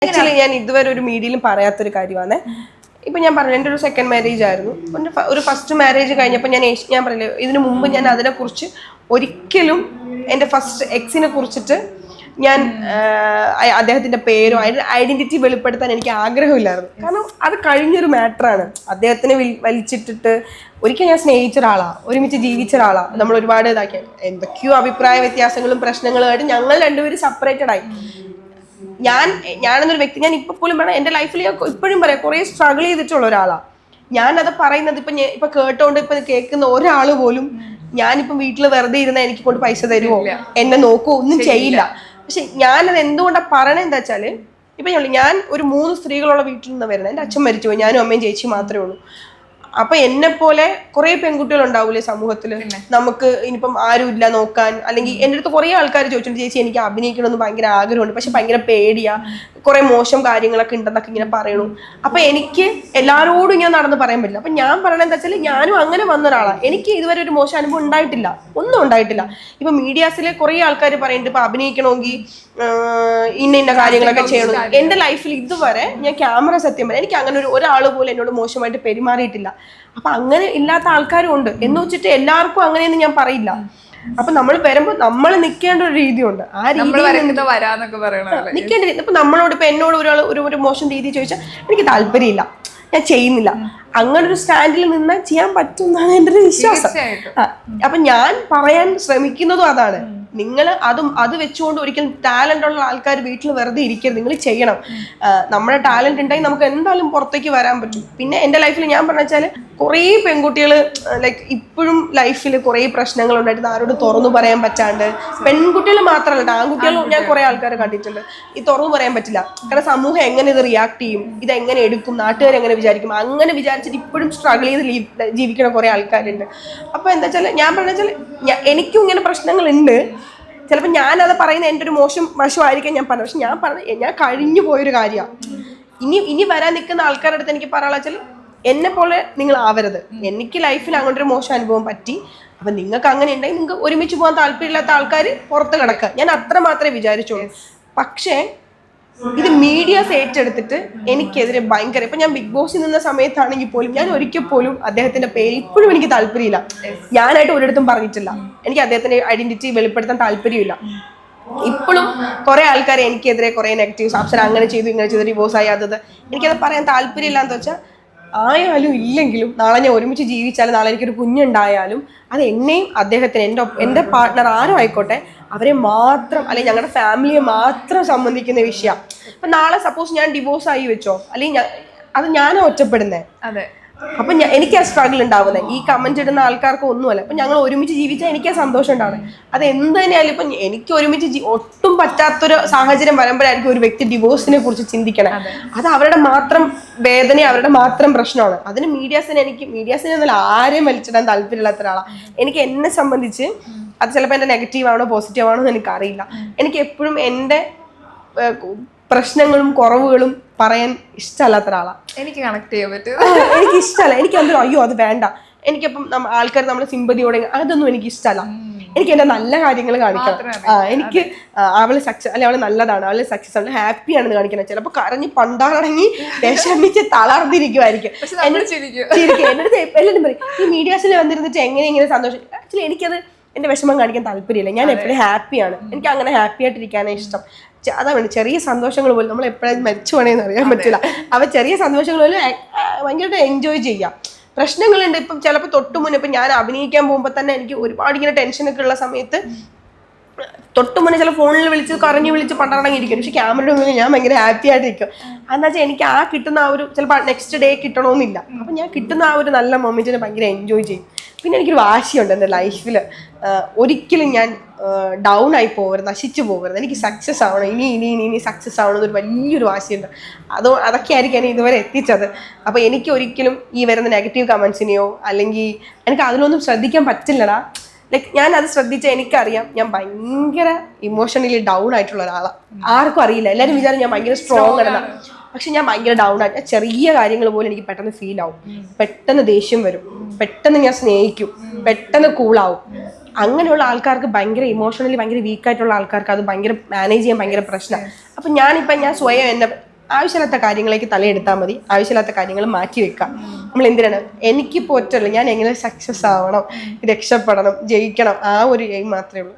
Actually ഞാൻ ഇതുവരെ ഒരു മീഡിയയിലും പറയാത്തൊരു കാര്യമാണ്. ഇപ്പൊ ഞാൻ പറഞ്ഞു എൻ്റെ ഒരു സെക്കൻഡ് മാരേജ് ആയിരുന്നു. ഒരു ഫസ്റ്റ് മാരേജ് കഴിഞ്ഞപ്പോൾ ഞാൻ പറഞ്ഞില്ലേ ഇതിനു മുമ്പ് ഞാൻ അതിനെക്കുറിച്ച് ഒരിക്കലും എൻ്റെ ഫസ്റ്റ് എക്സിനെ കുറിച്ചിട്ട് ഞാൻ അദ്ദേഹത്തിന്റെ പേരോ ഐഡന്റിറ്റി വെളിപ്പെടുത്താൻ എനിക്ക് ആഗ്രഹമില്ലായിരുന്നു. കാരണം അത് കഴിഞ്ഞൊരു മാറ്ററാണ്. അദ്ദേഹത്തിനെ വലിച്ചിട്ടിട്ട് ഒരിക്കൽ ഞാൻ സ്നേഹിച്ച ഒരാളാ, ഒരുമിച്ച് ജീവിച്ച ഒരാളാ, നമ്മൾ ഒരുപാട് ഇതാക്കിയ എന്തൊക്കെയോ അഭിപ്രായ വ്യത്യാസങ്ങളും പ്രശ്നങ്ങളുമായിട്ട് ഞങ്ങൾ രണ്ടുപേരും സെപ്പറേറ്റഡ് ആയി. ഞാനെന്നൊരു വ്യക്തി, ഞാൻ ഇപ്പൊ പോലും പറയാം എൻ്റെ ലൈഫിൽ ഇപ്പോഴും പറയാം കുറെ സ്ട്രഗിൾ ചെയ്തിട്ടുള്ള ഒരാളാണ്. ഞാനത് പറയുന്നത് ഇപ്പൊ കേട്ടോണ്ട് ഇപ്പൊ കേൾക്കുന്ന ഒരാള് പോലും ഞാനിപ്പം വീട്ടിൽ വെറുതെ ഇരുന്നാൽ എനിക്ക് കൊണ്ട് പൈസ തരുമോ, എന്നെ നോക്കുമോ, ഒന്നും ചെയ്യില്ല. പക്ഷെ ഞാനത് എന്തുകൊണ്ടാണ് പറയണത് എന്താ വെച്ചാല്, ഇപ്പൊ ഞാൻ ഒരു 3 സ്ത്രീകളുള്ള വീട്ടിൽ നിന്ന് വരുന്നത്. എൻ്റെ അച്ഛൻ മരിച്ചുപോയി, ഞാനും അമ്മയും ചേച്ചി മാത്രമേ ഉള്ളൂ. അപ്പൊ എന്നെ പോലെ കുറെ പെൺകുട്ടികൾ ഉണ്ടാവൂലേ സമൂഹത്തില്, നമുക്ക് ഇനിയിപ്പം ആരും ഇല്ല നോക്കാൻ. അല്ലെങ്കിൽ എൻ്റെ അടുത്ത് കുറെ ആൾക്കാർ ചോദിച്ചിട്ടുണ്ട്, ചേച്ചി എനിക്ക് അഭിനയിക്കണമെന്ന് ഭയങ്കര ആഗ്രഹമുണ്ട്, പക്ഷെ ഭയങ്കര പേടിയാ, കുറെ മോശം കാര്യങ്ങളൊക്കെ ഉണ്ടെന്നൊക്കെ ഇങ്ങനെ പറയണു. അപ്പൊ എനിക്ക് എല്ലാവരോടും ഇങ്ങനെ നടന്ന് പറയാൻ പറ്റില്ല. അപ്പൊ ഞാൻ പറയണത് എന്താ വെച്ചാൽ, ഞാനും അങ്ങനെ വന്ന ഒരാളാണ്. എനിക്ക് ഇതുവരെ ഒരു മോശം അനുഭവം ഉണ്ടായിട്ടില്ല, ഒന്നും ഉണ്ടായിട്ടില്ല. ഇപ്പൊ മീഡിയാസിലെ കുറെ ആൾക്കാർ പറയുന്നുണ്ട് ഇപ്പൊ അഭിനയിക്കണമെങ്കിൽ ഇന്ന കാര്യങ്ങളൊക്കെ ചെയ്യണം. എൻ്റെ ലൈഫിൽ ഇതുവരെ ഞാൻ ക്യാമറ സത്യം പറയാം എനിക്ക് അങ്ങനെ ഒരാൾ പോലും എന്നോട് മോശമായിട്ട് പെരുമാറിയിട്ടില്ല. അപ്പൊ അങ്ങനെ ഇല്ലാത്ത ആൾക്കാരും ഉണ്ട് എന്ന് വെച്ചിട്ട് എല്ലാവർക്കും അങ്ങനെയൊന്നും ഞാൻ പറയില്ല. അപ്പൊ നമ്മൾ വരുമ്പോ നമ്മൾ നിൽക്കേണ്ട ഒരു രീതിയുണ്ട്. ആ രീതി നിൽക്കേണ്ട രീതി. ഇപ്പൊ നമ്മളോട് ഇപ്പൊ എന്നോട് ഒരാൾ ഒരു മോശം രീതി ചോദിച്ചാൽ എനിക്ക് താല്പര്യമില്ല, ഞാൻ ചെയ്യുന്നില്ല. അങ്ങനെ ഒരു സ്റ്റാൻഡിൽ നിന്നാൽ ചെയ്യാൻ പറ്റും എന്നാണ് എൻ്റെ ഒരു വിശ്വാസം. അപ്പൊ ഞാൻ പറയാൻ ശ്രമിക്കുന്നതും അതാണ്. നിങ്ങൾ അത് വെച്ചുകൊണ്ട് ഒരിക്കലും ടാലന്റ് ഉള്ള ആൾക്കാർ വീട്ടിൽ വെറുതെ ഇരിക്കരുത്, നിങ്ങൾ ചെയ്യണം. നമ്മുടെ ടാലന്റ് ഉണ്ടെങ്കിൽ നമുക്ക് എന്തായാലും പുറത്തേക്ക് വരാൻ പറ്റും. പിന്നെ എൻ്റെ ലൈഫിൽ ഞാൻ പറഞ്ഞ വെച്ചാൽ കുറേ പെൺകുട്ടികൾ ലൈക്ക് ഇപ്പോഴും ലൈഫിൽ കുറേ പ്രശ്നങ്ങൾ ഉണ്ടായിട്ട് ആരോട് തുറന്നു പറയാൻ പറ്റാണ്ട്, പെൺകുട്ടികൾ മാത്രമല്ല ആൺകുട്ടികളും ഞാൻ കുറെ ആൾക്കാരെ കണ്ടിട്ടുണ്ട്. ഈ തുറന്നു പറയാൻ പറ്റില്ല, കാരണം സമൂഹം എങ്ങനെ ഇത് റിയാക്ട് ചെയ്യും, ഇതെങ്ങനെ എടുക്കും, നാട്ടുകാർ എങ്ങനെ വിചാരിക്കും, അങ്ങനെ വിചാരിച്ചിട്ട് ഇപ്പോഴും സ്ട്രഗിൾ ചെയ്ത് ജീവിക്കണ കുറെ ആൾക്കാരുണ്ട്. അപ്പൊ എന്താ വെച്ചാൽ ഞാൻ പറഞ്ഞ വെച്ചാൽ എനിക്കും ഇങ്ങനെ പ്രശ്നങ്ങളുണ്ട്. ചിലപ്പോൾ ഞാനത് പറയുന്നത് എൻ്റെ ഒരു മോശം വശമായിരിക്കും ഞാൻ പറഞ്ഞത്. പക്ഷെ ഞാൻ കഴിഞ്ഞു പോയൊരു കാര്യമാണ്. ഇനി വരാൻ നിൽക്കുന്ന ആൾക്കാരുടെ അടുത്ത് എനിക്ക് പറയാനുള്ള വെച്ചാൽ എന്നെ പോലെ നിങ്ങൾ ആവരുത്. എനിക്ക് ലൈഫിൽ അങ്ങോട്ടൊരു മോശം അനുഭവം പറ്റി. അപ്പൊ നിങ്ങൾക്ക് അങ്ങനെ ഉണ്ടെങ്കിൽ നിങ്ങൾക്ക് ഒരുമിച്ച് പോകാൻ താല്പര്യമില്ലാത്ത ആൾക്കാർ പുറത്ത് കിടക്കുക, ഞാൻ അത്ര മാത്രമേ വിചാരിച്ചോളൂ. പക്ഷേ ഇത് മീഡിയാസ് ഏറ്റെടുത്തിട്ട് എനിക്കെതിരെ ഭയങ്കര, ഇപ്പൊ ഞാൻ ബിഗ് ബോസിൽ നിന്ന സമയത്താണെങ്കിൽ പോലും ഞാൻ ഒരിക്കൽ പോലും അദ്ദേഹത്തിന്റെ പേര് ഇപ്പോഴും എനിക്ക് താല്പര്യമില്ല. ഞാനായിട്ട് ഒരിടത്തും പറഞ്ഞിട്ടില്ല. എനിക്ക് അദ്ദേഹത്തിന്റെ ഐഡന്റിറ്റി വെളിപ്പെടുത്താൻ താല്പര്യമില്ല. ഇപ്പോഴും കുറെ ആൾക്കാർ എനിക്കെതിരെ കുറെ നെഗറ്റീവ്സ്, അപ്സര അങ്ങനെ ചെയ്തു ഇങ്ങനെ ചെയ്തു ഡിവോഴ്സ് ആയി, എനിക്കത് പറയാൻ താല്പര്യമില്ല. എന്ന് വെച്ചാൽ ആയാലും ഇല്ലെങ്കിലും നാളെ ഞാൻ ഒരുമിച്ച് ജീവിച്ചാലും നാളെ എനിക്കൊരു കുഞ്ഞുണ്ടായാലും അത് എന്നെയും അദ്ദേഹത്തിന് എൻ്റെ പാർട്ട്ണർ ആരും ആയിക്കോട്ടെ അവരെ മാത്രം, അല്ലെങ്കിൽ ഞങ്ങളുടെ ഫാമിലിയെ മാത്രം സംബന്ധിക്കുന്ന വിഷയമാണ്. അപ്പൊ നാളെ സപ്പോസ് ഞാൻ ഡിവോഴ്സ് ആയി വെച്ചോ, അല്ലെങ്കിൽ അത് ഞാനാ ഒറ്റപ്പെടുന്നേ. അപ്പൊ എനിക്ക് ആ സ്ട്രഗിൾ ഉണ്ടാവുന്നത്. ഈ കമന്റ് ഇടുന്ന ആൾക്കാർക്ക് ഒന്നുമല്ല. അപ്പൊ ഞങ്ങൾ ഒരുമിച്ച് ജീവിച്ചാൽ എനിക്ക് ആ സന്തോഷം ഉണ്ടാവുന്നത്. അത് എന്ത് തന്നെയായാലും ഇപ്പൊ എനിക്ക് ഒരുമിച്ച് ഒട്ടും പറ്റാത്തൊരു സാഹചര്യം വരുമ്പോഴായിരിക്കും ഒരു വ്യക്തി ഡിവോഴ്സിനെ കുറിച്ച് ചിന്തിക്കണം. അത് അവരുടെ മാത്രം വേദന, അവരുടെ മാത്രം പ്രശ്നമാണ്. അതിന് മീഡിയാസിനെ ഒന്നും ആരെയും വലിച്ചിടാൻ താല്പര്യമില്ലാത്ത ഒരാളാണ്. എനിക്ക് എന്നെ സംബന്ധിച്ച് അത് ചിലപ്പോൾ എൻ്റെ നെഗറ്റീവ് ആണോ പോസിറ്റീവ് ആണോ എന്ന് എനിക്കറിയില്ല. എനിക്ക് എപ്പോഴും എൻ്റെ പ്രശ്നങ്ങളും കുറവുകളും പറയാൻ ഇഷ്ടമല്ലാത്ത ഒരാളാണ്. എനിക്ക് കണക്ട് ചെയ്യാൻ പറ്റും. എനിക്ക് ഇഷ്ടമല്ല. എനിക്ക് എന്തോ അയ്യോ അത് വേണ്ട, എനിക്കപ്പം ആൾക്കാർ നമ്മളെ സിമ്പതിയോടെ അതൊന്നും എനിക്ക് ഇഷ്ടമല്ല. എനിക്ക് എൻ്റെ നല്ല കാര്യങ്ങൾ കാണിക്കണം. എനിക്ക് അവള് സക്സസ്, അല്ലെ അവള് നല്ലതാണ്, അവള് സക്സസ്, അവള് ഹാപ്പി ആണെന്ന് കാണിക്കണം. ചിലപ്പോൾ കരഞ്ഞ് പണ്ടാറടങ്ങി വിഷമിച്ച് തളർന്നിരിക്കുമായിരിക്കും. എൻ്റെ അടുത്ത് എല്ലാവരും പറയും ഈ മീഡിയാസിൽ വന്നിരുന്നിട്ട് ഇങ്ങനെ സന്തോഷം. ആക്ച്വലി എനിക്കത് എൻ്റെ വിഷമം കാണിക്കാൻ താല്പര്യമില്ല. ഞാൻ എപ്പോഴും ഹാപ്പിയാണ്. എനിക്ക് അങ്ങനെ ഹാപ്പി ആയിട്ടിരിക്കാനേ ഇഷ്ടം. അതാണ് ചെറിയ സന്തോഷങ്ങൾ പോലും നമ്മൾ എപ്പോഴും മരിച്ചു പോണേന്ന് അറിയാൻ പറ്റില്ല. അപ്പൊ ചെറിയ സന്തോഷങ്ങൾ പോലും ഭയങ്കരമായിട്ട് എൻജോയ് ചെയ്യാം. പ്രശ്നങ്ങളുണ്ട്. ഇപ്പം ചിലപ്പോൾ തൊട്ടു മുന്നേ ഇപ്പം ഞാൻ അഭിനയിക്കാൻ പോകുമ്പോൾ തന്നെ എനിക്ക് ഒരുപാട് ഇങ്ങനെ ടെൻഷനൊക്കെ ഉള്ള സമയത്ത് തൊട്ടു മുന്നേ ചില ഫോണിൽ കറങ്ങി വിളിച്ച് പണ്ടടങ്ങിയിരിക്കും. പക്ഷെ ക്യാമറയുടെ മുന്നിൽ ഞാൻ ഭയങ്കര ഹാപ്പി ആയിട്ടിരിക്കും. അതെന്ന് വെച്ചാൽ എനിക്ക് ആ കിട്ടുന്ന ആ ഒരു ചിലപ്പോൾ നെക്സ്റ്റ് ഡേ കിട്ടണമെന്നില്ല. അപ്പം ഞാൻ കിട്ടുന്ന ആ ഒരു നല്ല മൊമെന്റിനെ ഭയങ്കര എൻജോയ് ചെയ്യും. പിന്നെ എനിക്കൊരു വാശിയുണ്ട് എൻ്റെ ലൈഫിൽ, ഒരിക്കലും ഞാൻ ഡൗൺ ആയി പോകരുത്, നശിച്ചു പോകരുത്. എനിക്ക് സക്സസ് ആവണം, ഇനി സക്സസ് ആവണം എന്നൊരു വലിയൊരു വാശിയുണ്ട്. അതൊക്കെ ആയിരിക്കും എന്നെ ഇതുവരെ എത്തിച്ചത്. അപ്പോൾ എനിക്ക് ഒരിക്കലും ഈ വരുന്ന നെഗറ്റീവ് കമൻസിനെയോ അല്ലെങ്കിൽ എനിക്ക് അതിനൊന്നും ശ്രദ്ധിക്കാൻ പറ്റില്ലടാ. ലൈക്ക് ഞാൻ അത് ശ്രദ്ധിച്ചാൽ എനിക്കറിയാം ഞാൻ ഭയങ്കര ഇമോഷണലി ഡൗൺ ആയിട്ടുള്ള ഒരാളാണ്. ആർക്കും അറിയില്ല, എല്ലാവരും വിചാരം ഞാൻ ഭയങ്കര സ്ട്രോങ് ആണ്. പക്ഷെ ഞാൻ ഭയങ്കര ഡൗൺ ആയി. ചെറിയ കാര്യങ്ങൾ പോലും എനിക്ക് പെട്ടെന്ന് ഫീൽ ആവും, പെട്ടെന്ന് ദേഷ്യം വരും, പെട്ടെന്ന് ഞാൻ സ്നേഹിക്കും, പെട്ടെന്ന് കൂളാവും. അങ്ങനെയുള്ള ആൾക്കാർക്ക് ഭയങ്കര ഇമോഷണലി ഭയങ്കര വീക്കായിട്ടുള്ള ആൾക്കാർക്ക് അത് ഭയങ്കര മാനേജ് ചെയ്യാൻ ഭയങ്കര പ്രശ്നമാണ്. അപ്പം ഞാൻ സ്വയം എന്നെ ആവശ്യമില്ലാത്ത കാര്യങ്ങളേക്ക് തലയെടുത്താൽ മതി, ആവശ്യമില്ലാത്ത കാര്യങ്ങൾ മാറ്റി വെക്കാം. നമ്മൾ എന്തിനാണ്, എനിക്കിപ്പോൾ ഒറ്റല്ല, ഞാൻ എങ്ങനെ സക്സസ് ആവണം, രക്ഷപ്പെടണം, ജയിക്കണം, ആ ഒരു എയിം മാത്രമേ ഉള്ളൂ.